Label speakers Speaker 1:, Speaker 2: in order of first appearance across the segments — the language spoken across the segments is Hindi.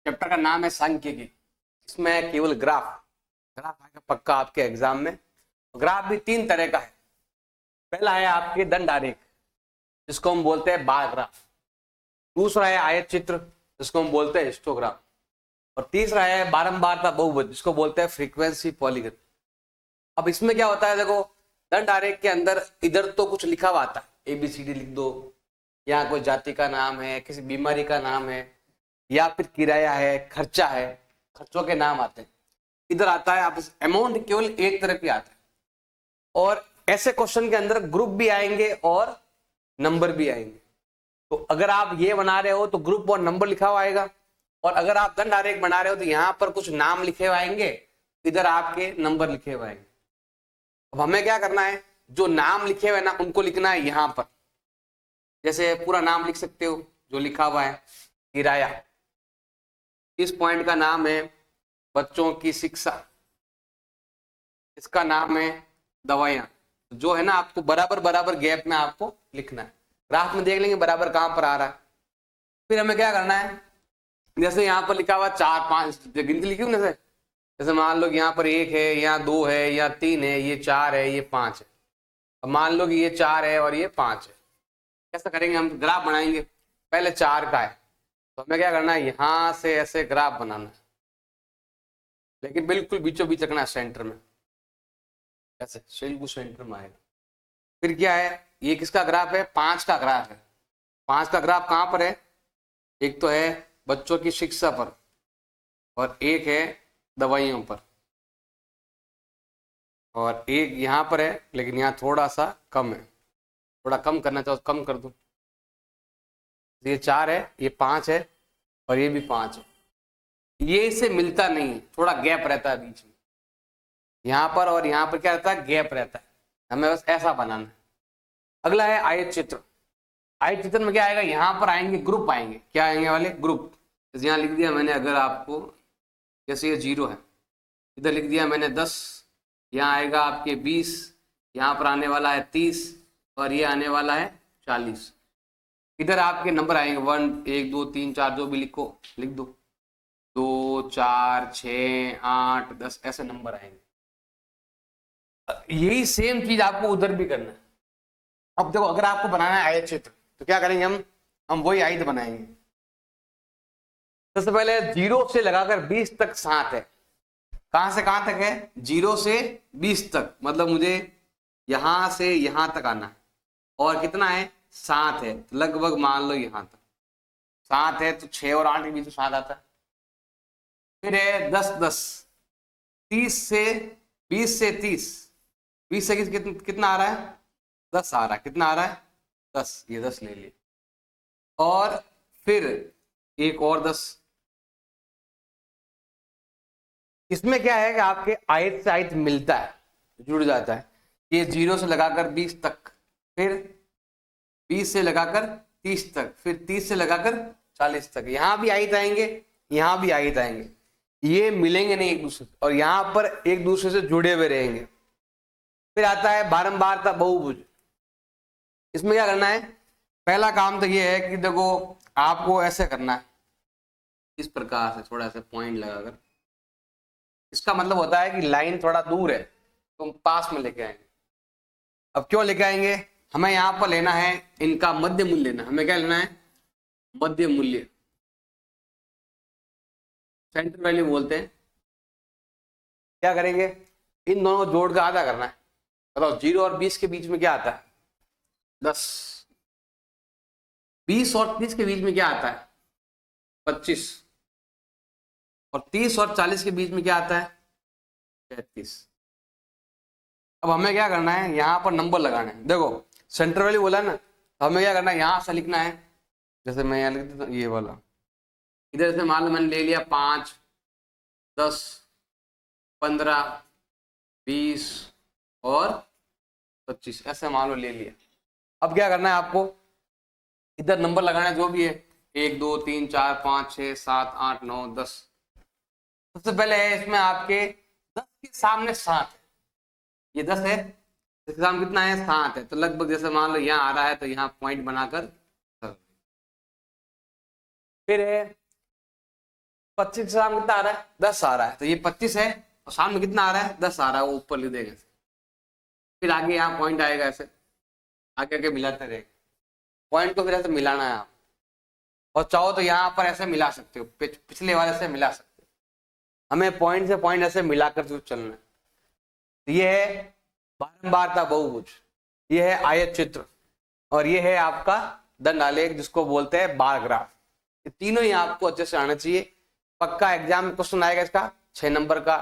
Speaker 1: चैप्टर का नाम है सांख्यिकी। इसमें केवल ग्राफ ग्राफ आएगा पक्का आपके एग्जाम में। ग्राफ भी तीन तरह का है। पहला है आपके दंड आरेख, जिसको हम बोलते हैं बार ग्राफ। दूसरा है आयत चित्र, जिसको हम बोलते हैं हिस्टोग्राम। और तीसरा है बारंबारता बहुभुज, जिसको बोलते हैं फ्रीक्वेंसी पॉलीगन। अब इसमें क्या होता है, देखो दंड आरेख के अंदर इधर तो कुछ लिखा हुआ आता है, ABCD लिख दो, यहाँ कोई जाति का नाम है, किसी बीमारी का नाम है, या फिर किराया है, खर्चा है, खर्चों के नाम आते हैं। इधर आता है आप अमाउंट केवल एक तरफ ही आता है। और ऐसे क्वेश्चन के अंदर ग्रुप भी आएंगे और नंबर भी आएंगे। तो अगर आप ये बना रहे हो तो ग्रुप और नंबर लिखा हुआ आएगा, और अगर आप दंड आरेख बना रहे हो तो यहाँ पर कुछ नाम लिखे हुए आएंगे, इधर आपके नंबर लिखे हुए आएंगे। अब हमें क्या करना है, जो नाम लिखे हुए ना उनको लिखना है यहाँ पर। जैसे पूरा नाम लिख सकते हो जो लिखा हुआ है, किराया, इस पॉइंट का नाम है बच्चों की शिक्षा, इसका नाम है दवाइयां। जो है ना आपको बराबर बराबर गैप में आपको लिखना है। ग्राफ में देख लेंगे बराबर कहां पर आ रहा है। फिर हमें क्या करना है, जैसे यहाँ पर लिखा हुआ 4 5 गिनती लिखी हूँ, जैसे मान लो यहाँ पर 1 है, यहाँ 2 है, यहाँ 3 है, ये 4 है, ये 5 है। अब मान लो कि ये 4 है और ये 5 है। कैसा करेंगे, हम ग्राफ बनाएंगे। पहले 4 का है तो हमें क्या करना है, यहां से ऐसे ग्राफ बनाना है, लेकिन बिल्कुल बीचों बीच रखना है सेंटर में, ऐसे बिल्कुल सेंटर में आएगा। फिर क्या है, ये किसका ग्राफ है, 5 का ग्राफ है। 5 का ग्राफ कहां पर है, एक तो है बच्चों की शिक्षा पर और एक है दवाइयों पर, और एक यहाँ पर है, लेकिन यहाँ थोड़ा सा कम है। थोड़ा कम करना चाहो तो कम कर दो। ये 4 है, ये 5 है, और ये भी 5 है। ये इससे मिलता नहीं है, थोड़ा गैप रहता है बीच में। यहाँ पर और यहाँ पर क्या रहता है, गैप रहता है। हमें बस ऐसा बनाना है। अगला है आयत चित्र। आयत चित्र में क्या आएगा, यहाँ पर आएंगे ग्रुप आएंगे। क्या आएंगे वाले, ग्रुप। जैसे यहाँ लिख दिया मैंने, अगर आपको जैसे ये 0 है, इधर लिख दिया मैंने 10, यहाँ आएगा आपके 20, यहाँ पर आने वाला है 30, और ये आने वाला है 40। इधर आपके नंबर आएंगे 1 1 2 3 4, जो भी लिखो लिख दो, 2 4 6 8 10, ऐसे नंबर आएंगे। यही सेम चीज आपको उधर भी करना है। अब देखो, अगर आपको बनाना है आयत चित्र तो क्या करेंगे, हम वही आयत बनाएंगे। सबसे पहले 0 से लगाकर 20 तक 7 है। कहां से कहां तक है, 0 से 20 तक, मतलब मुझे यहां से यहां तक आना है। और कितना है, 7 है, तो लगभग मान लो यहां तक 7 है, तो 6 और 8 के बीच में 7 आता है। फिर है 10 10, 30 से 20 से 30, 20 से कितना आ रहा है, 10 आ रहा है। कितना आ रहा है, 10, ये 10 ले लिए। और फिर एक और 10। इसमें क्या है कि आपके आयत से आयत मिलता है, जुड़ जाता है। ये 0 से लगाकर 20 तक, फिर 20 से लगाकर 30 तक, फिर 30 से लगाकर 40 तक। यहां भी आयत आएंगे, यहां भी आयत आएंगे। ये मिलेंगे नहीं एक दूसरे से, और यहां पर एक दूसरे से जुड़े हुए रहेंगे। फिर आता है बारंबारता बहुभुज। इसमें क्या करना है, पहला काम तो ये है कि देखो आपको ऐसे करना है, इस प्रकार से थोड़ा सा पॉइंट लगाकर। इसका मतलब होता है कि लाइन थोड़ा दूर है तो हम पास में लेके आएंगे। अब क्यों लेके आएंगे, हमें यहां पर लेना है इनका मध्य मूल्य लेना। हमें क्या लेना है, मध्य मूल्य, सेंटर वैल्यू बोलते हैं। क्या करेंगे, इन दोनों को जोड़ कर आधा करना है। बताओ 0 और 20 के बीच में क्या आता है, 10। 20 और 30 के बीच में क्या आता है, 25। और 30 और 40 के बीच में क्या आता है, 33। अब हमें क्या करना है, यहां पर नंबर लगाना है। देखो सेंटर वैल्यू बोला ना, तो हमें क्या करना है, यहां से लिखना है। जैसे मैं यहाँ लिख देता हूँ ये वाला, इधर से मान लो मैंने ले लिया 5 10 15 20 और 25, ऐसे मान लो ले लिया। अब क्या करना है आपको, इधर नंबर लगाना है जो भी है, 1 2 3 4 5 6 7 8 9 10। सबसे पहले है इसमें आपके 10 के सामने 7 है, ये 10 है, इसके सामने कितना है, 7 है। तो लगभग जैसे मान लो यहाँ आ रहा है तो यहाँ पॉइंट बनाकर। फिर है 25 सामने कितना आ रहा है, 10 आ रहा है, तो ये 25 है और सामने कितना आ रहा है, 10 आ रहा है, वो ऊपर लिख देंगे। फिर आगे यहाँ पॉइंट आएगा, ऐसे आगे आगे मिलाते रहेंगे पॉइंट को, फिर ऐसे मिलाना है आप, और चाहो तो यहाँ पर ऐसे मिला सकते हो, पिछले वाले से मिला सकते हो। हमें पॉइंट से पॉइंट ऐसे मिलाकर जो चलना है। ये है बारंबारता बहुभुज, ये है आयत चित्र, और ये है आपका दंड आलेख जिसको बोलते हैं बार ग्राफ। ये तीनों ही आपको अच्छे से आना चाहिए, पक्का एग्जाम में क्वेश्चन आएगा इसका 6 नंबर का।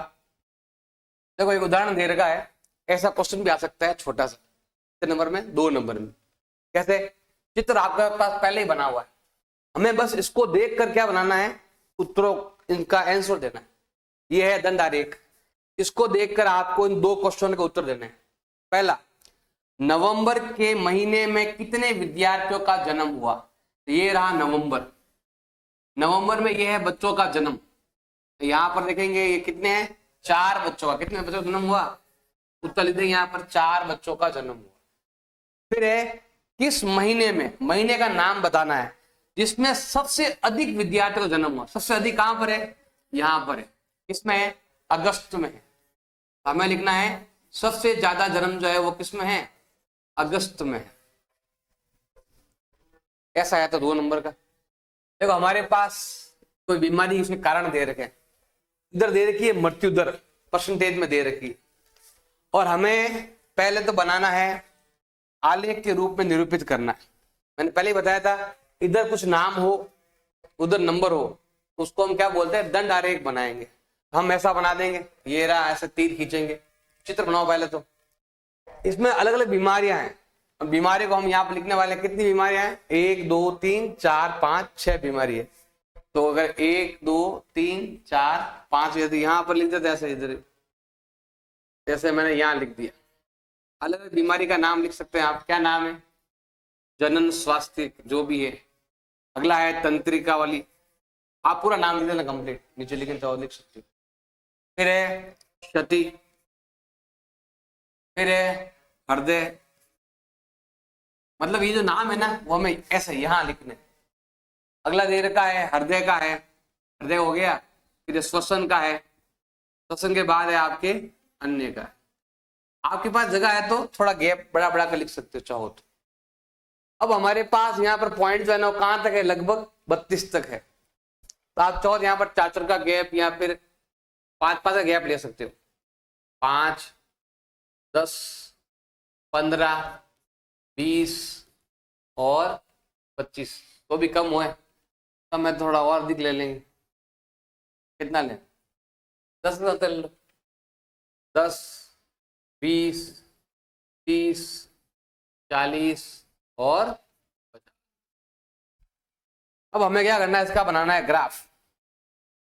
Speaker 1: देखो एक उदाहरण दे रखा है, ऐसा क्वेश्चन भी आ सकता है छोटा सा, कितने नंबर में, 2 नंबर में। कैसे, चित्र आपके पास पहले ही बना हुआ है, हमें बस इसको देख कर क्या बनाना है, उत्तरों इनका आंसर देना है। ये है दंड आरेख, इसको देखकर आपको इन 2 क्वेश्चन के उत्तर देने हैं। पहला, नवंबर के महीने में कितने विद्यार्थियों का जन्म हुआ, तो ये रहा नवंबर, नवंबर में ये है बच्चों का जन्म, तो यहां पर देखेंगे ये कितने हैं, 4 बच्चों का, कितने बच्चों का जन्म हुआ, उत्तर लिख देंगे यहाँ पर 4 बच्चों का जन्म हुआ। फिर है किस महीने में, महीने का नाम बताना है जिसमें सबसे अधिक विद्यार्थियों का जन्म हुआ। सबसे अधिक कहां पर है, यहां पर है, किसमें है, अगस्त में है। हमें लिखना है सबसे ज्यादा जन्म जो है वो किसमें है, अगस्त में है। ऐसा है तो 2 नंबर का। देखो हमारे पास कोई बीमारी उसके कारण दे रखे हैं, इधर दे रखी है मृत्यु दर परसेंटेज में दे रखी है, और हमें पहले तो बनाना है, आलेख के रूप में निरूपित करना है। मैंने पहले ही बताया था, इधर कुछ नाम हो उधर नंबर हो, उसको हम क्या बोलते हैं, दंड आरेख बनाएंगे। हम ऐसा बना देंगे, ये रहा, ऐसे तीर खींचेंगे, चित्र बनाओ पहले तो। इसमें अलग अलग बीमारियां हैं, बीमारी को हम यहाँ पर लिखने वाले हैं। कितनी बीमारियां हैं, 1 2 3 4 5 6 बीमारी है। तो अगर 1 2 3 4 5 यदि यहाँ पर लिख देते ऐसे, इधर जैसे मैंने यहाँ लिख दिया, अलग अलग बीमारी का नाम लिख सकते हैं आप। क्या नाम है, जनन स्वास्थ्य जो भी है। अगला है तंत्रिका वाली, आप पूरा नाम लिख देना कंप्लीट, नीचे लिखें तो लिख सकते हो। फिर है क्षति, फिर है हृदय, मतलब ये जो नाम है ना वो हमें ऐसे यहाँ लिखने। अगला दे रखा है हृदय का है, हृदय हो गया। फिर श्वसन का है, श्वसन के बाद है आपके अन्य का। आपके पास जगह है तो थोड़ा गैप बड़ा बड़ा कर लिख सकते हो चाहो तो। अब हमारे पास यहाँ पर पॉइंट जो है ना वो कहां तक है, लगभग 32 तक है। तो आप चाहो यहाँ पर 4 का गैप या फिर 5 का गैप ले सकते हो, 5 10 15 20 और 25, तो भी कम हुए, तो मैं थोड़ा और अधिक ले लेंगे। कितना लें, 10 ले लो, 10 20 30 40 और 50। अब हमें क्या करना है, इसका बनाना है ग्राफ।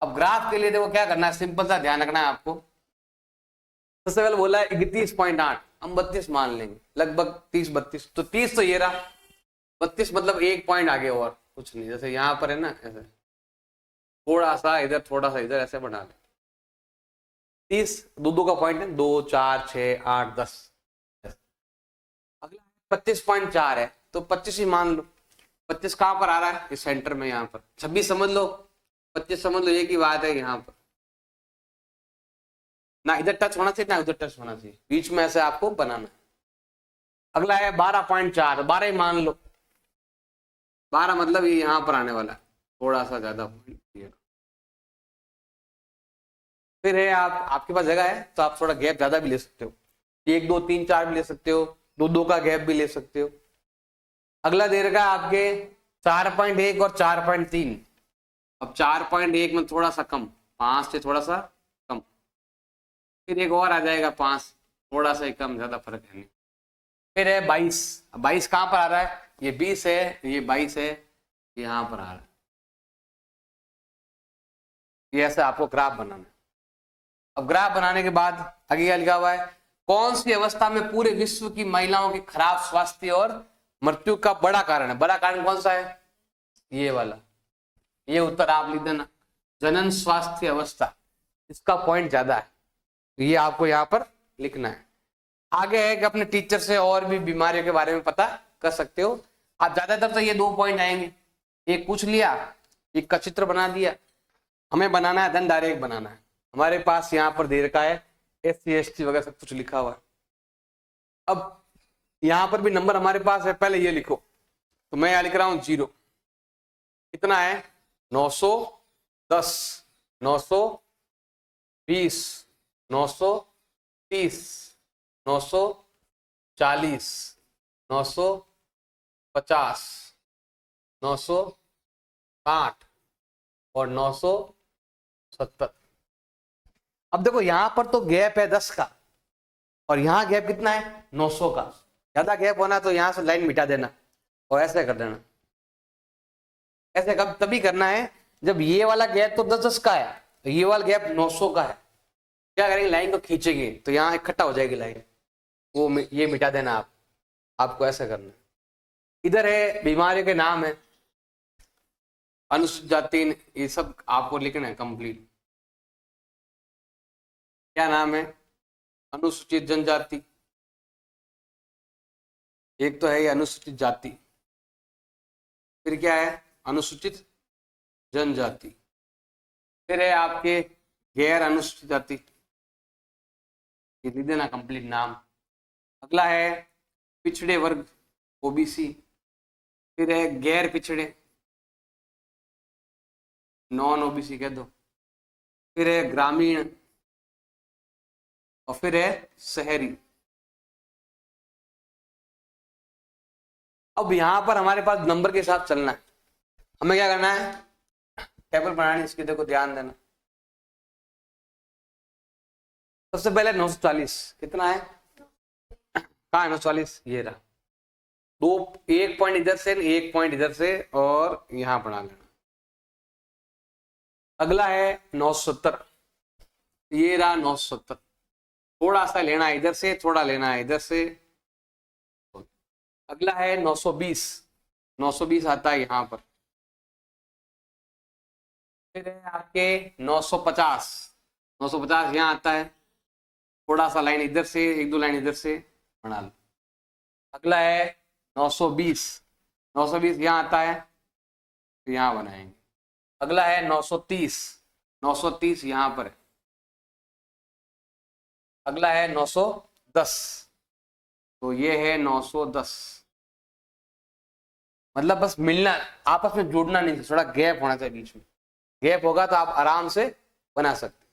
Speaker 1: अब ग्राफ के लिए देखो क्या करना है, सिंपल सा ध्यान रखना है आपको। सबसे पहले बोला है 31.8, हम 32 मान लेंगे, लगभग 30 32, तो 30 तो ये रहा, 32 मतलब 1 पॉइंट आगे और कुछ नहीं। जैसे यहाँ पर है ना, ऐसे थोड़ा सा इधर थोड़ा सा इधर, ऐसे बना ले। 30 दो का पॉइंट है, 2 4 6 8 10। अगला 25.4 है, तो 25 ही मान लो। 25 कहां पर आ रहा है, इस सेंटर में, यहाँ पर 26 समझ लो, 25 समझ लो, एक ही बात है। यहाँ पर ना इधर टच होना चाहिए ना उधर टच होना चाहिए, बीच में ऐसे आपको बनाना है। अगला है 12.4, 12 ही मान लो, 12 मतलब ये यहाँ पर आने वाला है, थोड़ा सा ज्यादा पॉइंट। फिर है आपके पास जगह है तो आप थोड़ा गैप ज्यादा भी ले सकते हो, 1 2 3 4 भी ले सकते हो, 2 2 का गैप भी ले सकते हो। अगला दे रखा है आपके 4.1 और 4.3। अब 4.1 में थोड़ा सा कम, 5 से थोड़ा सा कम, फिर एक और आ जाएगा 5, थोड़ा सा ही कम, ज्यादा फर्क है नहीं। फिर है 22, 22 कहां पर आ रहा है, ये 20 है, ये 22 है, यहां पर आ रहा है। ये ऐसे आपको ग्राफ बनाना है। अब ग्राफ बनाने के बाद आगे क्या लिखा हुआ है, कौन सी अवस्था में पूरे विश्व की महिलाओं के खराब स्वास्थ्य और मृत्यु का बड़ा कारण है। बड़ा कारण कौन सा है, ये वाला, ये उत्तर आप लिख देना, जनन स्वास्थ्य अवस्था, इसका पॉइंट ज्यादा है, ये आपको यहाँ पर लिखना है। आगे है कि अपने टीचर से और भी बीमारियों के बारे में पता कर सकते हो आप। ज्यादातर तो ये 2 पॉइंट आएंगे, एक पूछ लिया, एक का चित्र बना दिया, हमें बनाना है दंड आरेख बनाना है। हमारे पास यहाँ पर दे रखा है SC ST वगैरह सब कुछ लिखा हुआ है। अब यहाँ पर भी नंबर हमारे पास है, पहले ये लिखो, तो मैं यहाँ लिख रहा हूं 0। कितना है 910, 920, 930, 940, 950, 960 और 970। अब देखो यहां पर तो गैप है 10 का और यहां गैप कितना है 900 का। ज्यादा गैप होना तो यहां से लाइन मिटा देना और ऐसे कर देना। ऐसे कब तभी करना है जब ये वाला गैप तो 10-10 का है, तो ये वाला गैप 900 का है। क्या करेंगे लाइन को खींचेंगे तो यहाँ इकट्ठा हो जाएगी लाइन, वो ये मिटा देना आप। आपको ऐसा करना है। इधर है बीमारी के नाम है, अनुसूचित जाति, ये सब आपको लिखना है कंप्लीट। क्या नाम है अनुसूचित जनजाति, एक तो है ये अनुसूचित जाति, फिर क्या है अनुसूचित जनजाति, फिर है आपके गैर अनुसूचित जाति, ये लिख देना कंप्लीट नाम। अगला है पिछड़े वर्ग OBC, फिर है गैर पिछड़े नॉन OBC कह दो, फिर है ग्रामीण और फिर है शहरी। अब यहां पर हमारे पास नंबर के साथ चलना है। हमें क्या करना है टेबल बनानी, इसकी देखो ध्यान देना। सबसे पहले 940 कितना है, कहाँ है 940, ये रहा। एक पॉइंट इधर से, एक पॉइंट इधर से और यहां बना लेना। अगला है 970, ये रहा 970। थोड़ा सा लेना है इधर से, थोड़ा लेना है इधर से। अगला है 920, 920 आता है यहां पर। फिर है आपके 950, 950 यहाँ आता है। थोड़ा सा लाइन इधर से, एक दो लाइन इधर से बना लो। अगला है 920, 920 यहाँ आता है तो यहाँ बनाएंगे। अगला है 930, 930 यहाँ पर है। अगला है 910, तो ये है 910। मतलब बस मिलना, आपस में जुड़ना नहीं, थोड़ा गैप होना चाहिए बीच में। गैप होगा तो आप आराम से बना सकते।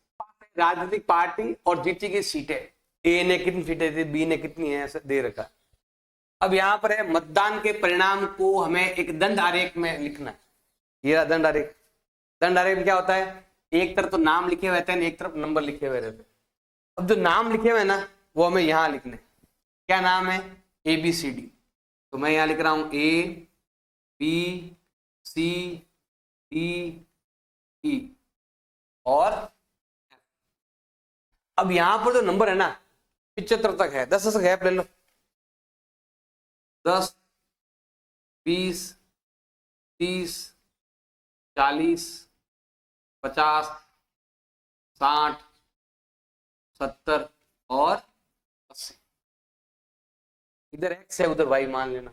Speaker 1: राजनीतिक पार्टी और जीती की सीटें, ए ने कितनी सीटें दी, बी ने कितनी है, ऐसे दे रखा। अब यहाँ पर है मतदान के परिणाम को हमें एक दंड आरेख में लिखना है। ये रहा दंड आरेख। दंड आरेख में क्या होता है, एक तरफ तो नाम लिखे हुए रहते हैं, एक तरफ नंबर लिखे हुए रहते हैं। अब जो नाम लिखे हुए ना वो हमें यहाँ लिखने। क्या नाम है ABCD, तो मैं यहाँ लिख रहा हूं ABCDE और अब यहां पर जो नंबर है ना 75 तक है। 10 से गैप ले लो, 10, 20, 30, 40, 50, 60, 70 और 80। इधर X है उधर Y मान लेना,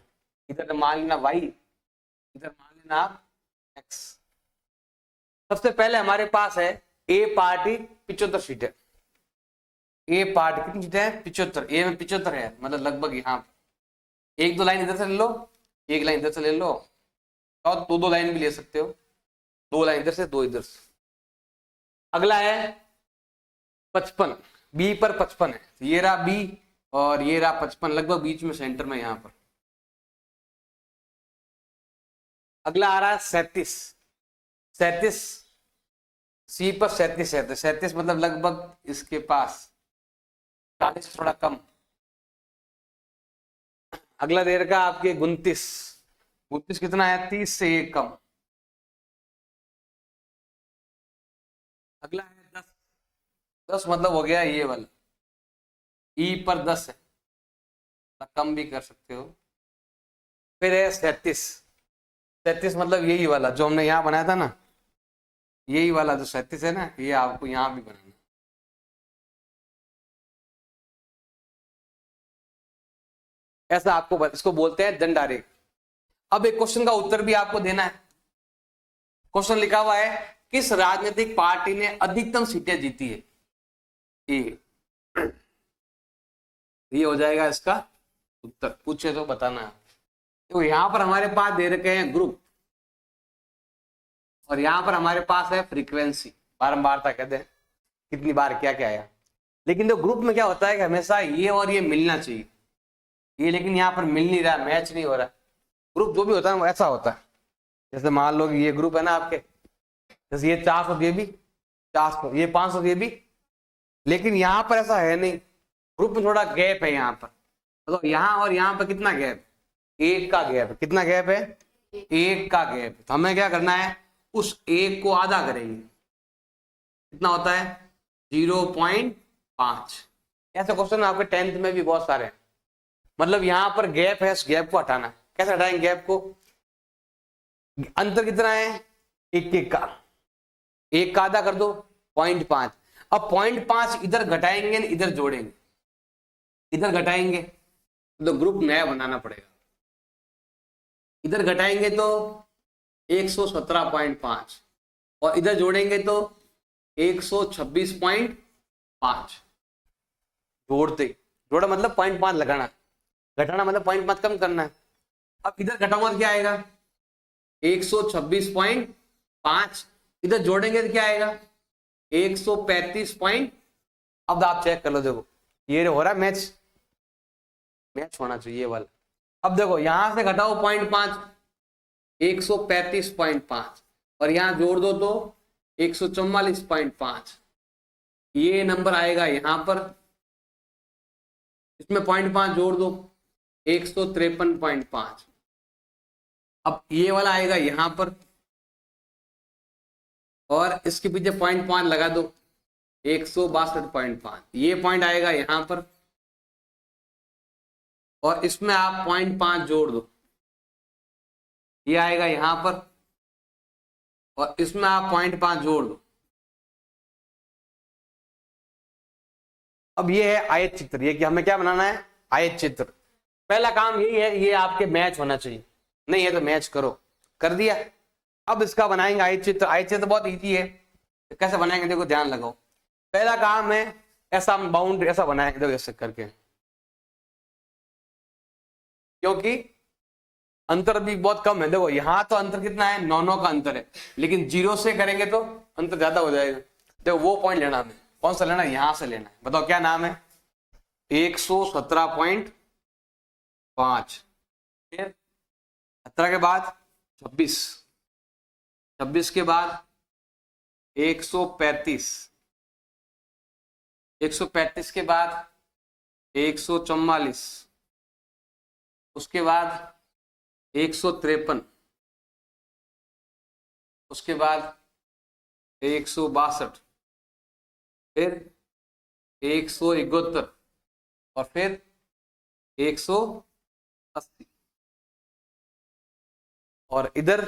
Speaker 1: इधर मान लेना Y, इधर मान लेना आप X। सबसे पहले हमारे पास है A पार्टी 75 सीटें। A पार्टी कितनी सीटें हैं 75, A में 75 है, मतलब लगभग यहाँ एक दो लाइन इधर से ले लो, एक लाइन इधर से ले लो और दो लाइन भी ले सकते हो, 2 लाइन इधर से 2 इधर से। अगला है 55, B पर 55 है, ये रहा B और ये रहा 55, लगभग बीच में सेंटर में यहां पर। अगला आ रहा है 37, 37 C पर 37 है, तो 37 मतलब लगभग इसके पास 40 से थोड़ा कम। अगला दे रखा आपके 29, 29 कितना है 30 से 1 कम। अगला है 10, 10 मतलब हो गया ये वाला, E पर 10 है, कम भी कर सकते हो। फिर है 37, 37 मतलब यही वाला जो हमने यहाँ बनाया था ना, यही वाला जो 37 है ना, ये आपको यहाँ भी बनाना। ऐसा आपको इसको बोलते हैं दंड आरेख। अब एक क्वेश्चन का उत्तर भी आपको देना है। क्वेश्चन लिखा हुआ है किस राजनीतिक पार्टी ने अधिकतम सीटें जीती है? ये हो जाएगा इसका उत्तर। पूछे तो बताना। तो यहां पर हमारे पास दे रखे हैं ग्रुप और यहां पर हमारे पास है फ्रीक्वेंसी, बारंबारता कहते हैं कितनी बार क्या क्या आया। लेकिन जो ग्रुप में क्या होता है कि हमेशा ये और ये मिलना चाहिए, ये लेकिन यहाँ पर मिल नहीं रहा, मैच नहीं हो रहा। ग्रुप जो भी होता है वो ऐसा होता है, जैसे मान लो कि ये ग्रुप है ना आपके, जैसे ये 400 ये भी 400, ये 500 ये भी, लेकिन यहाँ पर ऐसा है नहीं। ग्रुप में थोड़ा गैप है यहाँ पर, तो यहाँ और यहाँ पर कितना गैप? 1 का गैप है। कितना गैप है? 1 का गैप। तो हमें क्या करना है, उस 1 को आधा करेंगे। कितना होता है? 0.5। ऐसे क्वेश्चन आपके 10th में भी बहुत सारे हैं। मतलब यहाँ पर गैप है, इस गैप को हटाना। कैसे हटाएंगे गैप को? अंतर कितना है? 1 का, 1 का आधा कर दो 0.5। अब 0.5 इधर घटाएंगे, इधर जोड़ेंगे, इधर घटाएंगे तो ग्रुप नया बनाना पड़ेगा। इधर घटाएंगे तो 117.5 और इधर जोड़ेंगे तो 126.5। जोड़ा मतलब 0.5 लगाना, घटाना मतलब 0.5 कम करना है। अब इधर घटाऊंगा तो क्या आएगा? 126.5। इधर जोड़ेंगे तो क्या आएगा? 135. अब आप चेक कर लो, देखो ये हो रहा है मैच, मैच होना चाहिए ये वाला। अब देखो यहां से घटाओ 0.5, 135.5 और यहां जोड़ दो तो 144.5। ये नंबर आएगा यहां पर, इसमें 0.5 जोड़ दो 153.5। अब ये वाला आएगा यहां पर और इसके पीछे 0.5 लगा दो 162.5। ये पॉइंट आएगा यहां पर और इसमें आप 0.5 जोड़ दो, ये आएगा यहां पर और इसमें आप 0.5 जोड़ दो। अब ये है आयत चित्र। ये कि हमें क्या बनाना है? आयत चित्र। पहला काम यही है, ये आपके मैच होना चाहिए, नहीं है तो मैच करो। कर दिया। अब इसका बनाएंगे आयत चित्र। आयत चित्र बहुत इजी है, कैसे बनाएंगे देखो, ध्यान लगाओ। पहला काम है ऐसा हम बाउंड्री ऐसा बनाएंगे, देखो ऐसे करके, क्योंकि अंतर भी बहुत कम है। देखो यहां तो अंतर कितना है? 9 का अंतर है, लेकिन 0 से करेंगे तो अंतर ज्यादा हो जाएगा। देखो वो पॉइंट लेना हमें, कौन सा लेना? यहां से लेना है। बताओ क्या नाम है? 117.5। फिर 17 के बाद 26, 26 के बाद 135, 135 के बाद 144, उसके बाद 153, उसके बाद 162, फिर 171 और फिर 180। और इधर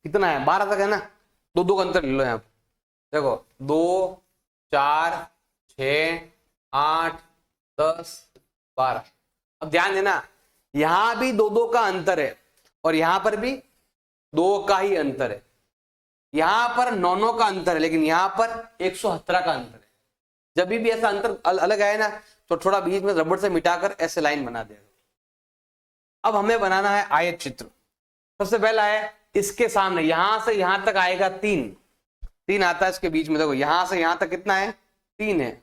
Speaker 1: कितना है? 12 तक है ना। दो का अंतर ले लो यहाँ पर। देखो 2, 4, 6, 8, 10, 12। अब ध्यान देना, यहां भी 2 का अंतर है और यहां पर भी 2 का ही अंतर है। यहां पर 9 का अंतर है, लेकिन यहां पर 117 का अंतर है। जब भी ऐसा अंतर अलग आए ना तो थोड़ा बीच में रबड़ से मिटाकर ऐसे लाइन बना देगा। अब हमें बनाना है आयत चित्र। सबसे पहला है इसके सामने, यहां से यहां तक आएगा 3 आता है इसके बीच में। देखो यहां से यहां तक कितना है? 3 है।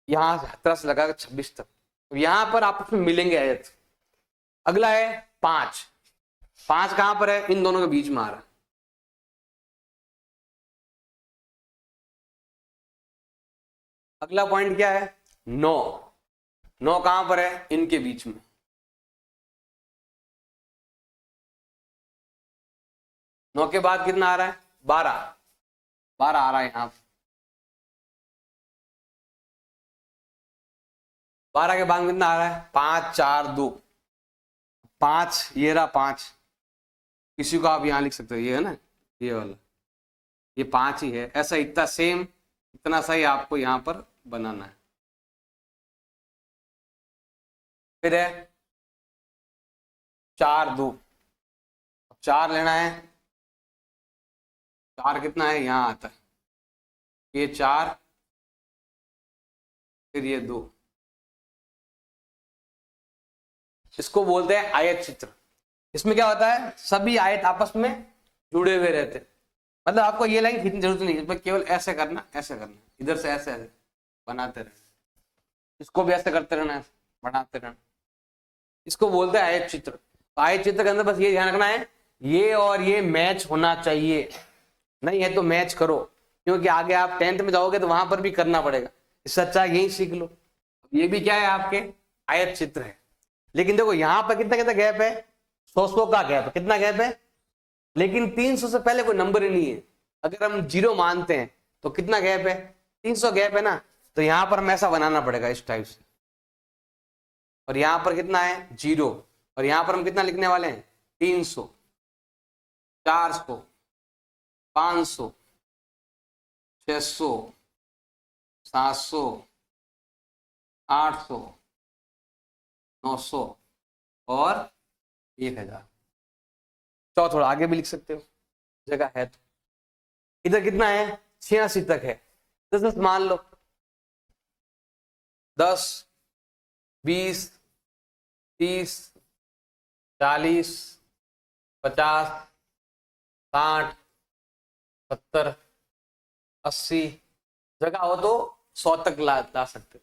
Speaker 1: यहां से 17 से लगा 26 तक, तो यहां पर आपस में मिलेंगे आयत। अगला है 5 कहां पर है? इन दोनों के बीच में आ रहा है। अगला पॉइंट क्या है? 9 कहां पर है? इनके बीच में। नौ के बाद कितना आ रहा है? 12 आ रहा है यहां पर। 12 के बाद कितना आ रहा है? 5, 4, 2, 5। ये रहा 5। किसी को आप यहां लिख सकते हो, ये है ना, ये वाला, ये 5 ही है। ऐसा इतना सेम, इतना सही आपको यहां पर बनाना है। फिर है 4, 2। 4 लेना है, 4 कितना है यहाँ आता है, ये 4 फिर ये 2, इसको बोलते हैं आयत चित्र। इसमें क्या होता है, सभी आयत आपस में जुड़े हुए रहते हैं, मतलब आपको ये लाइन खींचने की जरूरत नहीं, इसमें केवल ऐसे करना, ऐसे करना, इधर से ऐसे ऐसे बनाते रहना, इसको भी ऐसे करते रहना, बनाते रहना, इसको बोलते हैं आयत चित्र। तो आयत चित्र के अंदर बस ये ध्यान रखना है, ये और ये मैच होना चाहिए, नहीं है तो मैच करो, क्योंकि आगे आप 10th में जाओगे तो वहां पर भी करना पड़ेगा, इससे अच्छा यही सीख लो। ये भी क्या है, आपके आयत चित्र है। लेकिन देखो यहाँ पर कितना कितना गैप है, 100 का गैप है, कितना गैप है, लेकिन 300 से पहले कोई नंबर ही नहीं है। अगर हम 0 मानते हैं तो कितना गैप है, 300 गैप है ना, तो यहां पर हमें ऐसा बनाना पड़ेगा इस टाइप से, और यहां पर कितना है 0, और यहां पर हम कितना लिखने वाले हैं 300, 400, 500, 600, 700, 800, 900 और 1000। तो थोड़ा आगे भी लिख सकते हो, जगह है तो। इधर कितना है 86 तक है, 10 मान लो, 10, 20, 30, 40, 50, 60, 70, 80, जगह हो तो 100 तक ला सकते।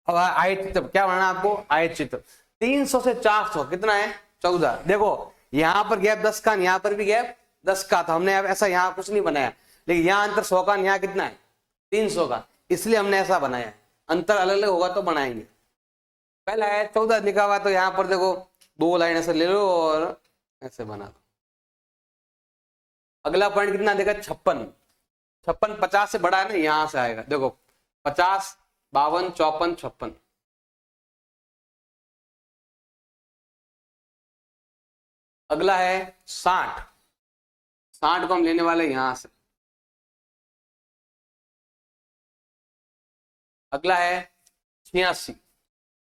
Speaker 1: अब आयत चित्र क्या बनाना आपको, आयत चित्र 300 से 400 कितना है 14। देखो यहां पर गैप 10 का, यहां पर भी गैप 10 का था, हमने ऐसा यहां कुछ नहीं बनाया, लेकिन यहाँ अंतर 100 का, यहाँ कितना है 300 का, इसलिए हमने ऐसा बनाया है। अंतर अलग अलग होगा तो बनाएंगे। पहला है 14 लिखा हुआ, तो यहाँ पर देखो 2 लाइन ऐसे ले लो और ऐसे बना दो। अगला पॉइंट कितना देखा 56, 56 50 से बड़ा है ना, यहां से आएगा, देखो 50, 52, 54, 56। अगला है 60, 60 को हम लेने वाले यहां से। अगला है 86,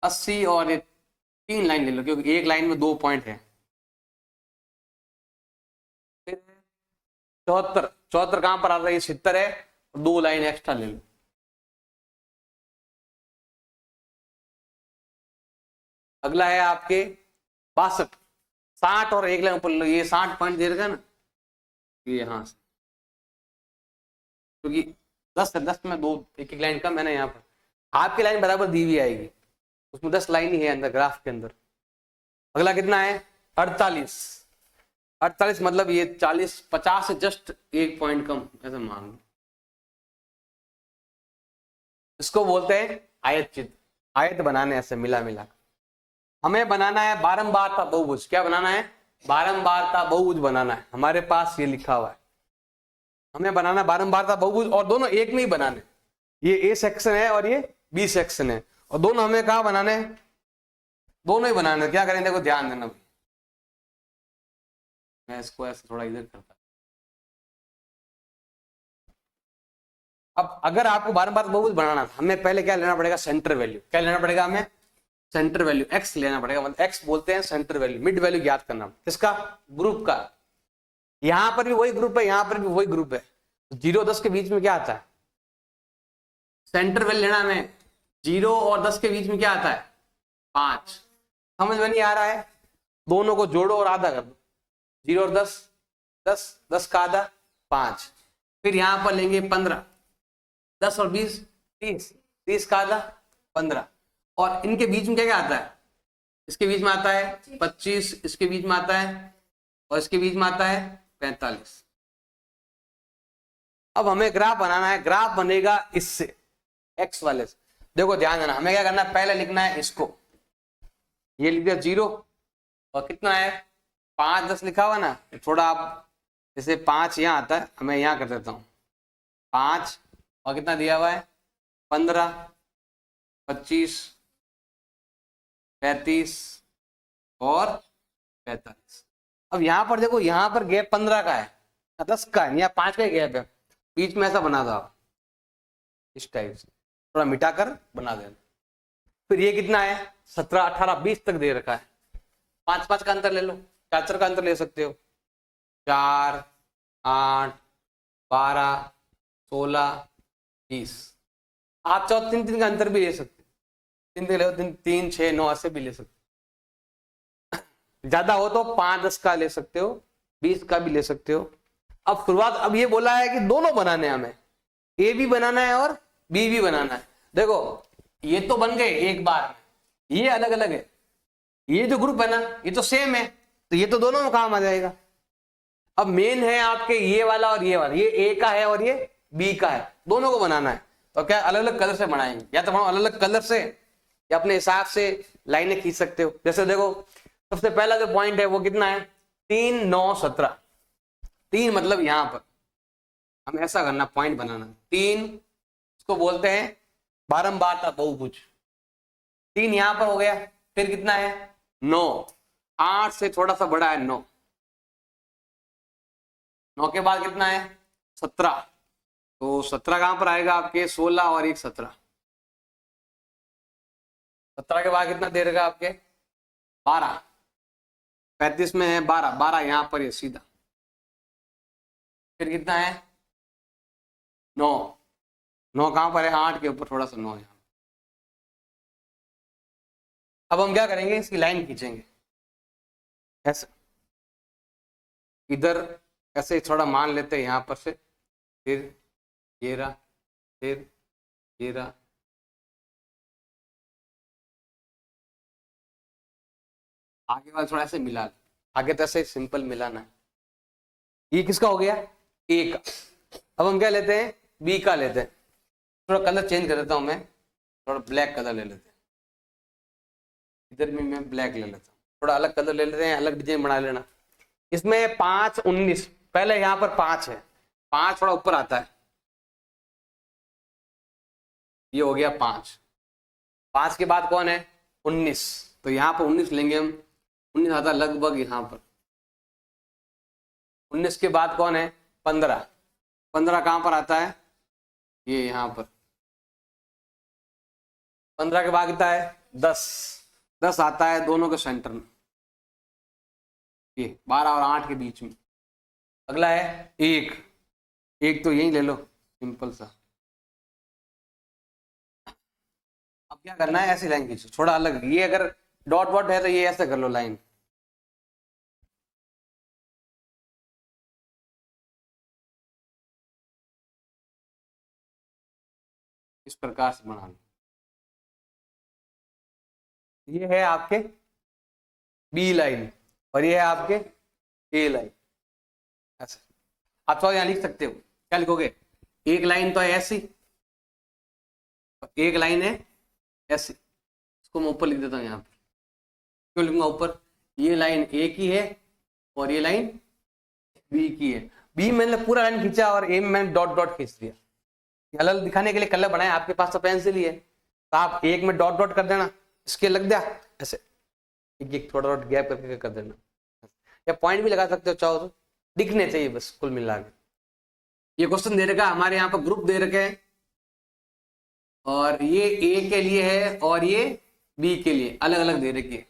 Speaker 1: 80 और 3 लाइन ले लो, क्योंकि एक लाइन में 2 पॉइंट है। फिर 74, 74 कहां पर आ रहा है, 70 है, 2 लाइन एक्स्ट्रा ले लो। अगला है आपके 62, 60 और 1 लाइन ऊपर लो, ये 60 पॉइंट दे रखा ना, ये यहां से, क्योंकि 10 है, 10 में 2 एक एक लाइन कम है ना, यहाँ पर आपकी लाइन बराबर दी हुई आएगी, उसमें 10 लाइन ही है अंदर ग्राफ के अंदर। अगला कितना है 48, 48 मतलब ये 40, 50 से जस्ट 1 पॉइंट कम, ऐसा मान लो। इसको बोलते हैं आयत चित्र। आयत बनाने ऐसे मिला मिला, हमें बनाना है बारंबारता बहुभुज। क्या बनाना है, बारंबारता बहुभुज बनाना है। हमारे पास ये लिखा हुआ है, हमें बनाना बारंबारता बहुभुज, और दोनों एक में ही बनाने, ये ए सेक्शन है और ये बी सेक्शन है, और दोनों हमें कहा बनाने, दोनों ही बनाने। क्या करें, देखो ध्यान देना, मैं इसको ऐसे थोड़ा इधर करता। अब अगर आपको बारंबारता बहुभुज बनाना था, हमें पहले क्या लेना पड़ेगा, सेंटर वैल्यू। क्या लेना पड़ेगा, हमें सेंटर वैल्यू एक्स लेना पड़ेगा, मतलब एक्स बोलते हैं सेंटर वैल्यू, मिड वैल्यू ज्ञात करना। किसका, ग्रुप का। यहां पर भी वही ग्रुप है, यहां पर भी वही ग्रुप है, 0 10 के बीच में क्या आता है, सेंटर वैल्यू लेना हमें। 0 और 10 के बीच में क्या आता है 5। समझ में नहीं आ रहा है, दोनों को जोड़ो और आधा कर दो, 0 और 10, 10, 10 का आधा 5। फिर यहां पर लेंगे 15, 10 और 20 30, 30 का आधा 15, और इनके बीच में क्या क्या आता है, इसके बीच में आता है 25, इसके बीच में आता है, और इसके बीच में आता है 45। अब हमें ग्राफ बनाना है, ग्राफ बनेगा इससे, एक्स वाले से। देखो ध्यान देना, हमें क्या करना है, पहले लिखना है इसको, ये लिख दिया 0, और कितना है 5 10 लिखा हुआ ना, थोड़ा आप जैसे 5 यहाँ आता है, मैं यहाँ कर देता हूँ 5, और कितना दिया हुआ है 15, 25, 35 और 45। अब यहां पर देखो, यहां पर गैप 15 का है, 10 का है, या 5 का ही गैप है, बीच में ऐसा बना दो आप इस टाइप से, थोड़ा मिटाकर बना देना। फिर ये कितना है 17, 18, 20 तक दे रखा है, 5 5 का अंतर ले लो, 4 4 का अंतर ले सकते हो, 4, 8, 12, 16, 20। आप चाहो 3 3 का अंतर भी ले सकते, 3 3 ले 3 3 6 9 ऐसे भी ले सकते। ज्यादा हो तो 5 10 का ले सकते हो, 20 का भी ले सकते हो। अब शुरुआत, अब ये बोला है कि दोनों बनाने हैं हमें, ए भी बनाना है और बी भी बनाना है। देखो ये तो बन गए एक बार में, ये अलग अलग है, ये जो ग्रुप है ना ये तो सेम है, तो ये तो दोनों में काम आ जाएगा। अब मेन है आपके ये वाला और ये वाला, ये ए का है और ये बी का है, दोनों को बनाना है। तो क्या अलग अलग कलर से बनाएंगे, या तो हम अलग अलग कलर से या अपने हिसाब से लाइनें खींच सकते हो। जैसे देखो सबसे पहला जो पॉइंट है वो कितना है, 3 9 17। 3 मतलब यहां पर हम ऐसा करना, पॉइंट बनाना 3, इसको बोलते हैं बारंबारता बहुभुज। 3 यहां पर हो गया, फिर कितना है 9, 8 से थोड़ा सा बड़ा है 9, 9 के बाद कितना है 17, तो 17 कहां पर आएगा आपके 16 और 1 17। 17 के बाद कितना दे देगा आपके 12, 35 में है 12, 12 यहां पर है सीधा, फिर कितना है 9, 9 कहां पर है 8 के ऊपर थोड़ा सा 9 यहां। अब हम क्या करेंगे, इसकी लाइन खींचेंगे ऐसे, इधर ऐसे थोड़ा मान लेते हैं यहां पर से, फिर ये रहा, फिर ये रहा, आगे वाला थोड़ा ऐसे मिला, आगे तो ऐसे सिंपल मिलाना है। ये किसका हो गया ए का। अब हम क्या लेते हैं बी का लेते हैं, थोड़ा कलर चेंज कर देता हूं मैं, थोड़ा ब्लैक कलर ले लेते हैं, इधर भी मैं ब्लैक ले लेता हूँ, थोड़ा अलग कलर ले लेते हैं, अलग डिजाइन बना लेना। इसमें 5 19, पहले यहाँ पर 5 है, 5 थोड़ा ऊपर आता है, ये हो गया 5, 5 के बाद कौन है 19, तो यहाँ पर 19 लेंगे हम, 19 आता लगभग यहाँ पर। 19 के बाद कौन है 15, 15 कहाँ पर आता है ये यहाँ पर। 15 के बाद कितना है 10, 10 आता है दोनों के सेंटर में, ये 12 और 8 के बीच में। अगला है 1, 1 तो यही ले लो सिंपल सा। अब क्या करना है ऐसी लाइन खींचो, थोड़ा अलग, ये अगर डॉट वॉट है तो ये ऐसे कर लो लाइन, इस प्रकार से बना लो। ये है आपके बी लाइन और ये है आपके ए लाइन, ऐसे आप तो यहाँ लिख सकते हो, क्या लिखोगे, एक लाइन तो है ऐसी, एक लाइन है ऐसी, इसको मैं ऊपर लिख देता हूँ यहाँ पर। क्यों लिखूंगा ऊपर, ये लाइन ए की है और ये लाइन बी की है। बी मैंने पूरा लाइन खींचा और ए में मैंने डॉट डॉट खींच दिया, अलग दिखाने के लिए कलर बनाया, आपके पास तो पेंसिल ही है, तो आप एक में डॉट डॉट कर देना, इसके लग दिया ऐसे, एक थोड़ा डॉट गैप करके कर देना, या पॉइंट भी लगा सकते हो चाहो तो, दिखने चाहिए बस कुल मिला के। ये क्वेश्चन दे रखा हमारे यहाँ पर ग्रुप दे रखे हैं, और ये ए के लिए है और ये बी के लिए अलग अलग दे रखी है।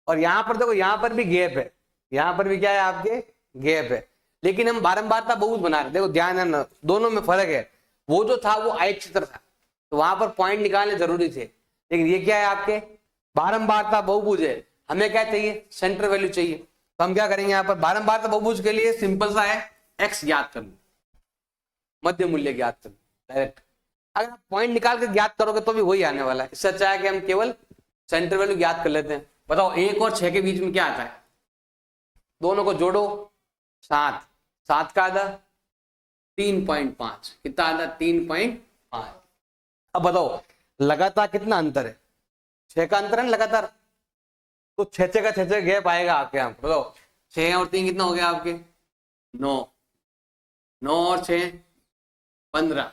Speaker 1: और यहाँ पर देखो यहाँ पर भी गैप है, यहाँ पर भी क्या है आपके गैप है, लेकिन हम बारंबारता बहुभुज बना रहे हैं। देखो ध्यान है दोनों में फर्क है, वो जो था वो आयतक्षेत्र था तो वहां पर पॉइंट निकालने जरूरी थे, लेकिन ये क्या है आपके बारंबारता बहुभुज है, हमें क्या चाहिए सेंटर वैल्यू चाहिए। तो हम क्या करेंगे यहाँ पर बारंबारता बहुभुज के लिए सिंपल सा है, एक्स ज्ञात कर लो, मध्य मूल्य ज्ञात कर लो डायरेक्ट। अगर आप पॉइंट निकाल के ज्ञात करोगे तो भी वही आने वाला है, इससे अच्छा है कि हम केवल सेंटर वैल्यू ज्ञात कर लेते हैं। बताओ 1 और 6 के बीच में क्या आता है, दोनों को जोड़ो 7, 7 का आधा 3.5, कितना आधा 3.5। अब बताओ लगातार कितना अंतर है, 6 का अंतर है लगातार, तो 6 का 6 गैप आएगा आपके यहाँ। बताओ 6 और 3 कितना हो गया आपके 9, 9 और 6 15,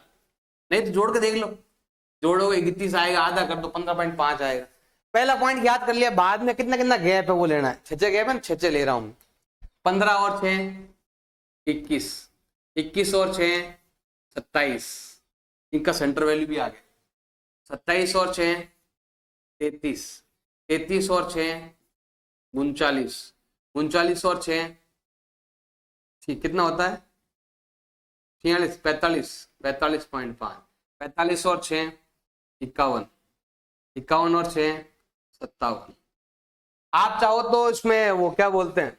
Speaker 1: नहीं तो जोड़ के देख लो, जोड़ोगे 31 आएगा, आधा कर दो 15.5 आएगा। पहला पॉइंट याद कर लिया, बाद में कितना कितना गैप है वो लेना है, 6 गैप है ना, 6 ले रहा हूं 15 और 6 21, 21 और 6 27, इनका सेंटर वैल्यू भी आ गया, 27 और 6 33, 33 और 6 39, 39 और 6 ठीक, कितना होता है 46, 45, 45.5, 45 और 6 51, 51 और 6 57। आप चाहो तो इसमें वो क्या बोलते हैं,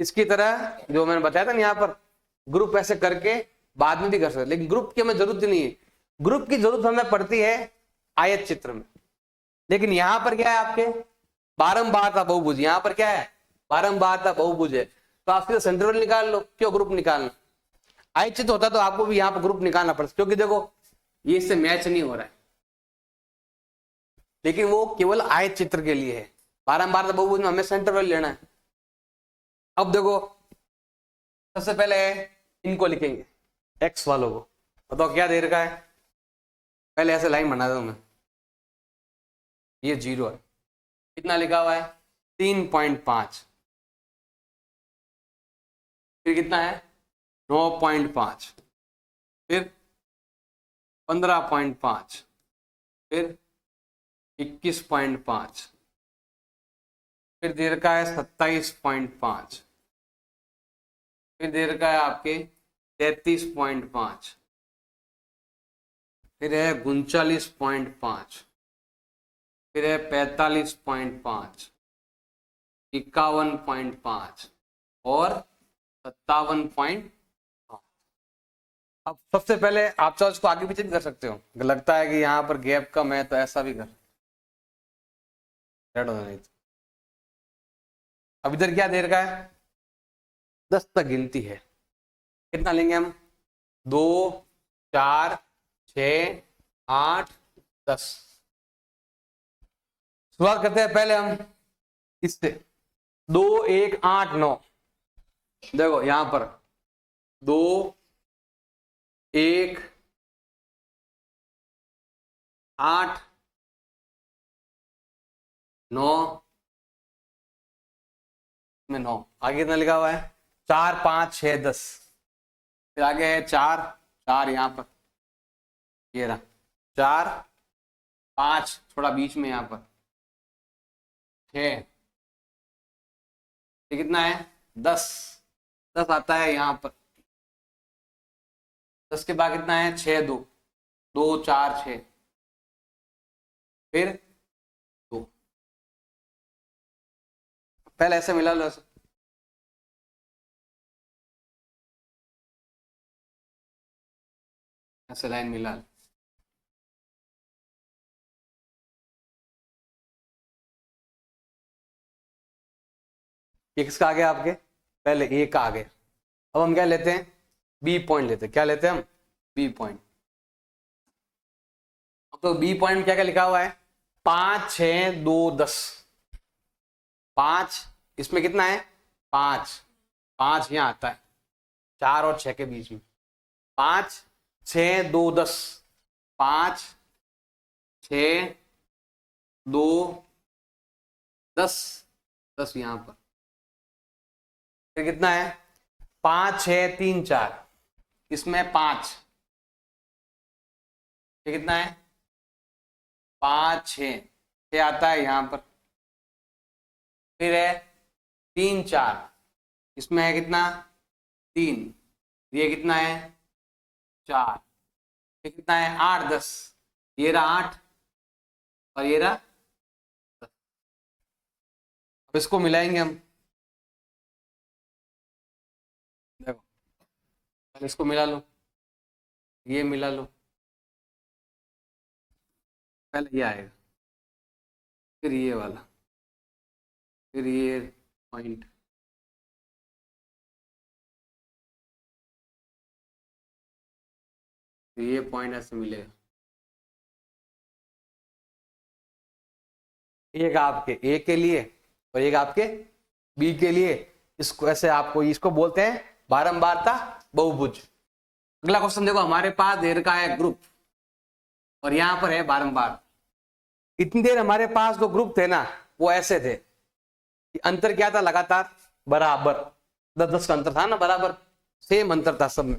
Speaker 1: इसकी तरह जो मैंने बताया था ना यहाँ पर ग्रुप ऐसे करके बाद में भी कर सकते, लेकिन ग्रुप की हमें जरूरत ही नहीं है। ग्रुप की जरूरत हमें पड़ती है आयत चित्र में। लेकिन यहां पर क्या है आपके बारंबारता बहुभुज, यहां पर क्या है बारंबारता बहुभुज है, तो आपके सेंट्रल निकाल लो, क्यों ग्रुप निकालना। आयत चित्र होता तो आपको भी यहाँ पर ग्रुप निकालना पड़ता, क्योंकि देखो ये इससे मैच नहीं हो रहा है, लेकिन वो केवल आयत चित्र के लिए है। बारंबारता बहुभुज में हमें सेंट्रल लेना है। अब देखो सबसे पहले इनको लिखेंगे, एक्स वालों को बताओ क्या दे रखा है। पहले ऐसे लाइन बना दो मैं, ये 0 है, कितना लिखा हुआ है 3.5, फिर कितना है 9.5, फिर 15.5, फिर 21.5, फिर दे रखा है 27.5, फिर दे रखा है आपके 33.5, फिर है 39.5, फिर है 45.5, 51.5 और 57.5। अब सबसे पहले आप चाहो इसको आगे पीछे भी कर सकते हो, लगता है कि यहाँ पर गैप कम है तो ऐसा भी कर, नहीं तो। अब इधर क्या दे रखा है 10 तक गिनती है, कितना लेंगे हम 2 4 6 8 10। शुरुआत करते हैं पहले हम इससे 2 1 8 9। देखो यहां पर 2 1 8 9 में 9, आगे कितना लिखा हुआ है 4 5 6 10, फिर आगे है 4 4 यहां पर, ये रहा 4 5 थोड़ा बीच में यहां पर 6, ये कितना है 10 10 आता है यहां पर, 10 के बाद कितना है 6 2 2 4 6, फिर 2। पहले ऐसे मिला लो, ऐसे लाइन मिला लो। ये किसका आ गया आपके, पहले ए का आ गया। अब हम क्या लेते हैं बी पॉइंट लेते हैं, क्या लेते हैं हम बी पॉइंट। तो बी पॉइंट में क्या क्या लिखा हुआ है 5 6 2 10, 5 इसमें कितना है 5 5 यहां आता है 4 और 6 के बीच में, 5 6 2 10, 5 6 2 10 10 यहां पर, फिर कितना है 5 6 3 4, इसमें 5, ये कितना है 5 6 आता है यहां पर, फिर है 3 4, इसमें है कितना 3, ये कितना है 4, ये कितना है 8 10, ये रहा 8 और ये रहा 10। अब इसको मिलाएंगे हम, देखो पहले इसको मिला लो, ये मिला लो, पहले ये आएगा, फिर ये वाला, फिर ये पॉइंट, फिर ये पॉइंट ऐसे मिलेगा, एक आपके ए के लिए और एक आपके बी के लिए। इसको ऐसे आपको इसको बोलते हैं बारंबारता बहुभुज। अगला क्वेश्चन देखो, हमारे पास देर का है ग्रुप और यहां पर है बारंबार। इतनी देर हमारे पास जो ग्रुप थे ना वो ऐसे थे, अंतर क्या था लगातार बराबर, 10 का अंतर था ना, बराबर सेम अंतर था सब में।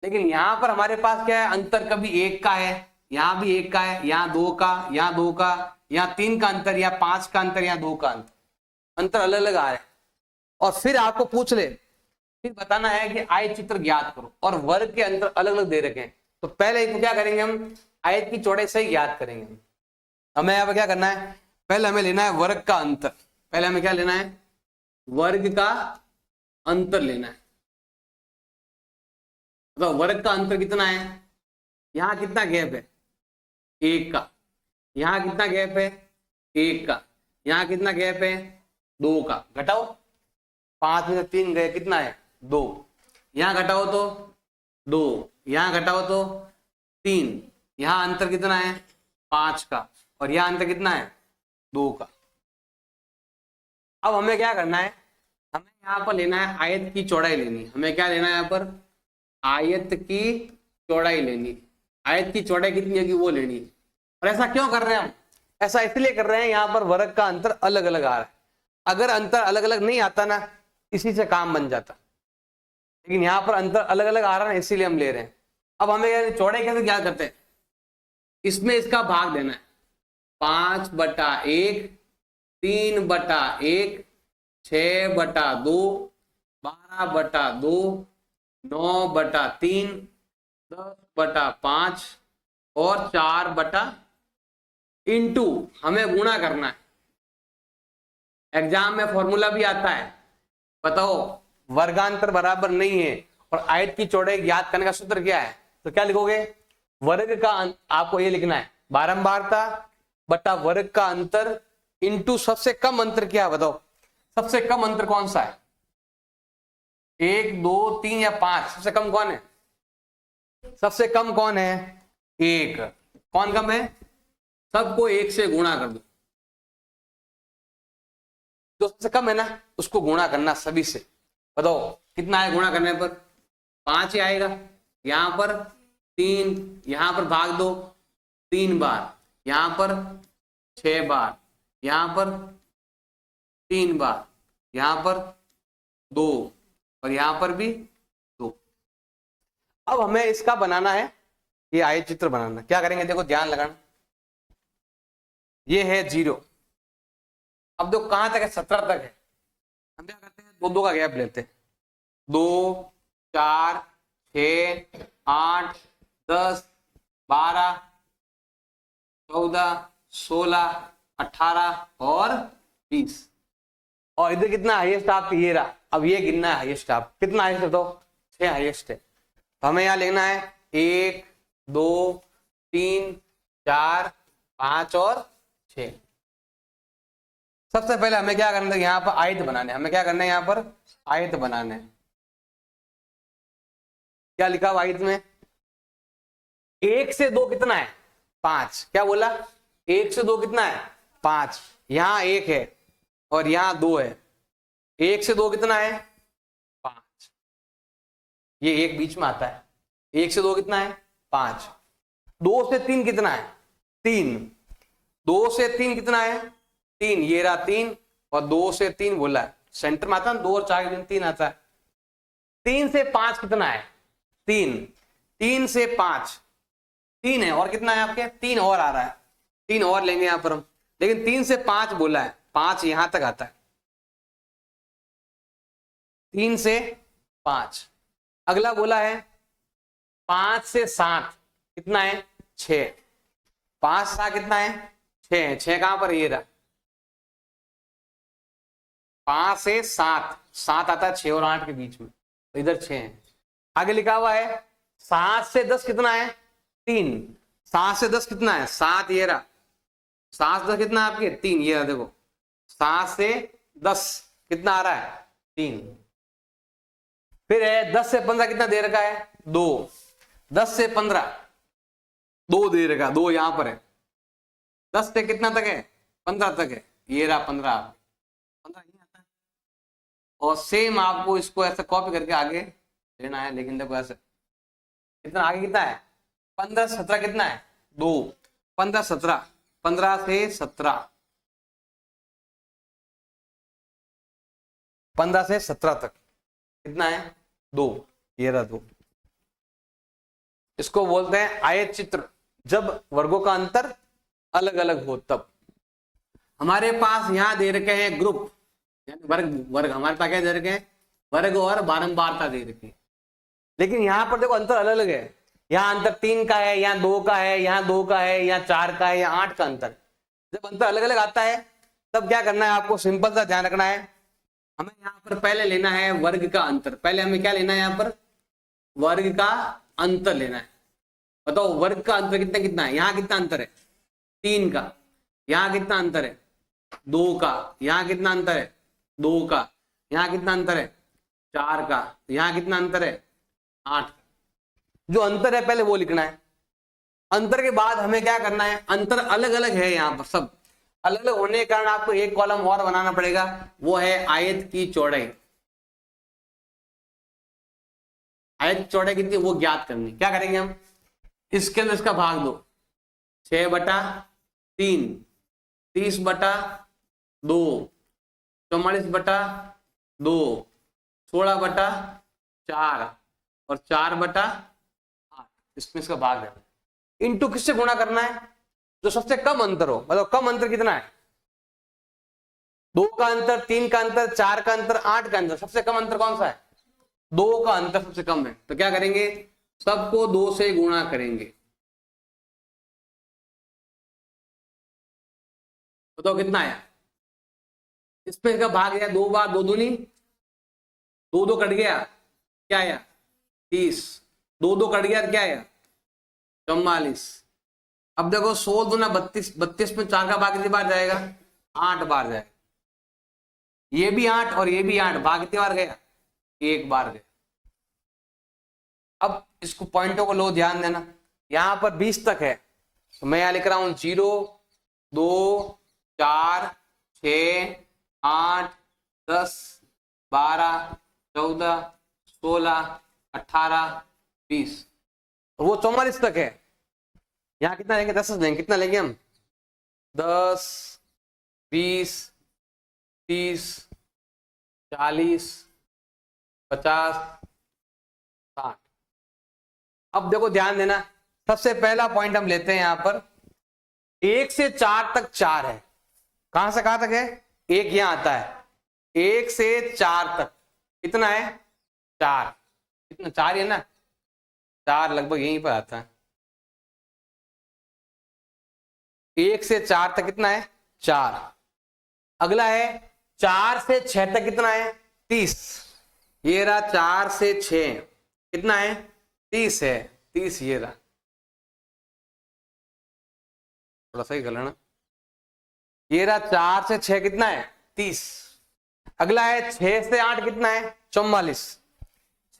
Speaker 1: लेकिन यहां पर हमारे पास क्या है अंतर, कभी 1 का है, यहां भी 1 का है, यहाँ 2 का, यहाँ 2 का, यहाँ 3 का अंतर, यहाँ 5 का अंतर, यहाँ 2 का अंतर, अंतर अलग अलग आ रहे। और फिर आपको पूछ ले फिर बताना है कि आयत चित्र ज्ञात करो और वर्ग के अंतर अलग अलग दे रखे हैं। तो पहले तो क्या करेंगे, हम आयत की चौड़ाई से ज्ञात करेंगे। हमें यहाँ पर क्या करना है, पहले हमें लेना है वर्ग का अंतर। पहले हमें क्या लेना है, वर्ग का अंतर लेना है। तो वर्ग का अंतर कितना है, यहां कितना गैप है, 1 का। यहां कितना गैप है, 1 का। यहां कितना गैप है, 2 का। घटाओ, 5 में से 3 गए, कितना है, 2। यहां घटाओ तो 2, यहां घटाओ तो 3। यहां अंतर कितना है, 5 का। और यहां अंतर कितना है, 2 का। अब हमें क्या करना है, हमें यहां पर लेना है आयत की चौड़ाई लेनी। हमें क्या लेना है, यहां पर आयत की चौड़ाई लेनी। आयत की चौड़ाई कितनी होगी वो लेनी। और ऐसा क्यों कर रहे हैं हम, ऐसा इसलिए कर रहे हैं, यहां पर वर्ग का अंतर अलग अलग आ रहा है। अगर अंतर अलग अलग नहीं आता ना, इसी से काम बन जाता, लेकिन यहां पर अंतर अलग अलग आ रहा है, इसीलिए हम ले रहे हैं। अब हमें चौड़ाई कैसे क्या करते हैं, इसमें इसका भाग देना है, 5/1, 3/1, 6/2, 12/2, 9/3, 10/5 और 4 इंटू हमें गुणा करना है। एग्जाम में फॉर्मूला भी आता है, बताओ वर्गांतर बराबर नहीं है और आयत की चौड़ाई ज्ञात करने का सूत्र क्या है। तो क्या लिखोगे, वर्ग का आपको ये लिखना है, बारंबारता बटा वर्ग का अंतर इंटू सबसे कम अंतर क्या है, बताओ सबसे कम अंतर कौन सा है, 1, 2, 3 या 5? सबसे कम कौन है, सबसे कम कौन है, 1। कौन कम है, सबको 1 से गुणा कर दो। जो सबसे कम है ना, उसको गुणा करना सभी से। बताओ कितना है गुणा करने पर, 5 ही आएगा। यहां पर 3, यहां पर भाग दो 3 बार, यहां पर 6 बार, यहां पर 3 बार, यहां पर 2 और यहां पर भी 2। अब हमें इसका बनाना है, ये आयत चित्र बनाना। क्या करेंगे, देखो ध्यान लगाना, ये है 0। अब देखो कहां तक है, 17 तक है। हम क्या करते हैं, 2 का गैप लेते हैं, 2, 4, 6, 8, 10, 12, 14, 16, 18 और 20। और इधर कितना हाईएस्ट आप, ये रहा। अब ये गिनना है हाईएस्ट आप, कितना हाईएस्ट है, तो 6 हाईएस्ट है। तो हमें यहां लिखना है 1, 2, 3, 4, 5 और 6। सबसे पहले हमें क्या करना है, यहाँ पर आयत बनाने। हमें क्या करना है, यहाँ पर आयत बनाने। क्या लिखा हुआ आयत में, 1 से 2 कितना है, 5। क्या बोला, 1 से 2 कितना है, 5। यहां 1 है और यहां 2 है। 1 से 2 कितना है, 5। ये 1 बीच में आता है। 1 से 2 कितना है, 5। 2 से 3 कितना है, 3। 2 से 3 कितना है, 3। ये रहा 3 और 2 से 3 बोला है, सेंटर में आता है 2 और 4 के दिन 3 आता है। 3 से 5 कितना है, 3। 3 से 5 3 है और कितना है आपके, 3 और आ रहा है, 3 और लेंगे यहां पर हम। लेकिन 3 से 5 बोला है, 5 यहां तक आता है। 3 से 5 अगला बोला है 5 से 7 कितना है, 6। 5 से 7 कितना है, 6 है। 6 कहां पर, ये रहा। 5 से 7 7 आता है 6 और 8 के बीच में, तो इधर 6 है। आगे लिखा हुआ है 7 से 10 कितना है, 3। 7 से 10 कितना है, 7। ये रहा। 7 से 10 कितना है आपके, 3। ये रहा देखो, 7 से 10 कितना आ रहा है, 3। फिर है 10 से 15 कितना दे रखा है, 2। 10 से 15 2 दे रखा, 2 यहां पर है। 10 से कितना तक है, 15 तक है। ये रहा 15, 15 ही आता है। और सेम आपको इसको ऐसे कॉपी करके आगे लेना है। लेकिन देखो ऐसे कितना आगे कितना है, 15 से 17 कितना है, 2। 15 17 15 से 17 15 से 17 तक कितना है, 2। ये रहा 2। इसको बोलते हैं आयत चित्र, जब वर्गों का अंतर अलग अलग हो तब। हमारे पास यहां दे रखे हैं ग्रुप, यानी वर्ग। वर्ग हमारे पास क्या दे रखे हैं, वर्ग और बारंबारता दे रखी है। लेकिन यहाँ पर देखो अंतर अलग अलग है, यहाँ अंतर 3 का है, यहाँ 2 का है, यहाँ 2 का है, यहाँ 4 का है, यहाँ 8 का अंतर। जब अंतर अलग अलग आता है तब क्या करना है आपको, सिंपल सा ध्यान रखना है, हमें यहाँ पर पहले लेना है वर्ग का अंतर। पहले हमें क्या लेना है, यहाँ पर वर्ग का अंतर लेना है। बताओ वर्ग का अंतर कितना कितना है, यहाँ कितना अंतर है 3 का, यहाँ कितना अंतर है 2 का, यहाँ कितना अंतर है 2 का, यहाँ कितना अंतर है 4 का, यहाँ कितना अंतर है 8 का। जो अंतर है पहले वो लिखना है। अंतर के बाद हमें क्या करना है, अंतर अलग अलग है यहाँ पर, सब अलग अलग होने के कारण आपको एक कॉलम और बनाना पड़ेगा, वो है आयत की चौड़ाई। आयत की चौड़ाई कितनी वो ज्ञात करनी। क्या करेंगे हम, इसके अंदर इसका भाग दो, 6/3, 30/2, 44/2, 16/4 और 4/8, इसमें इसका भाग है। इनटू किससे गुणा करना है, जो सबसे कम अंतर हो। मतलब कम अंतर कितना है, 2 का अंतर, 3 का अंतर, 4 का अंतर, 8 का अंतर। सबसे कम अंतर कौन सा है, 2 का अंतर सबसे कम है। तो क्या करेंगे, सबको 2 से गुणा करेंगे। बताओ कितना आया, इसमें इसका भाग गया 2 बार, 2 दूनी 2, 2 कट गया, क्या आया 30, 2 2 कट गया, क्या आया 44। अब देखो 16 दूना 32, 32 में 4 का भाग कितनी बार जाएगा, 8 बार जाएगा। ये भी 8 और ये भी 8, भाग कितनी बार गया, 1 बार गया। अब इसको पॉइंटों को लो, ध्यान देना, यहां पर 20 तक है तो मैं यहां लिख रहा हूं 0 2 4 6 8 10 12 14 16 18 20, वो 44 तक है। यहाँ कितना लेंगे, 10 लेंगे। कितना लेंगे हम, 10 20 30 40 50 60। अब देखो ध्यान देना, सबसे पहला पॉइंट हम लेते हैं यहाँ पर, 1 से 4 तक 4 है। कहां से कहां तक है, 1 यहां आता है, 1 से 4 तक कितना है 4, कितना 4 है ना, 4 लगभग यहीं पर आता है। 1 से 4 तक कितना है 4। अगला है 4 से 6 तक कितना है 30। ये रहा 4 से 6 कितना है 30 है, 30 ये रहा, थोड़ा सही कर लेना। ये रहा 4 से 6 कितना है 30। अगला है 6 से 8 कितना है 44।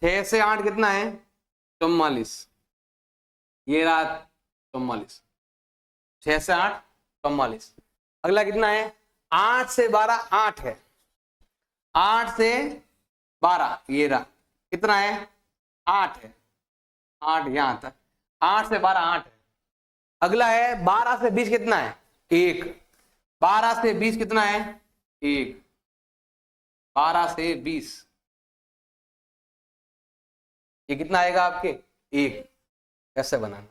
Speaker 1: 6 से 8 कितना है 44, ये रहा 44, 6 से 8 44। अगला कितना है 8 से 12 8 है, 8 से 12 ये रहा, कितना है 8 है, 8 यहां आता है, 8 से 12 8 है। अगला है 12 से 20 कितना है 1, 12 से 20 कितना है 1, 12 से 20 ये कितना आएगा आपके 1। कैसे बनाना,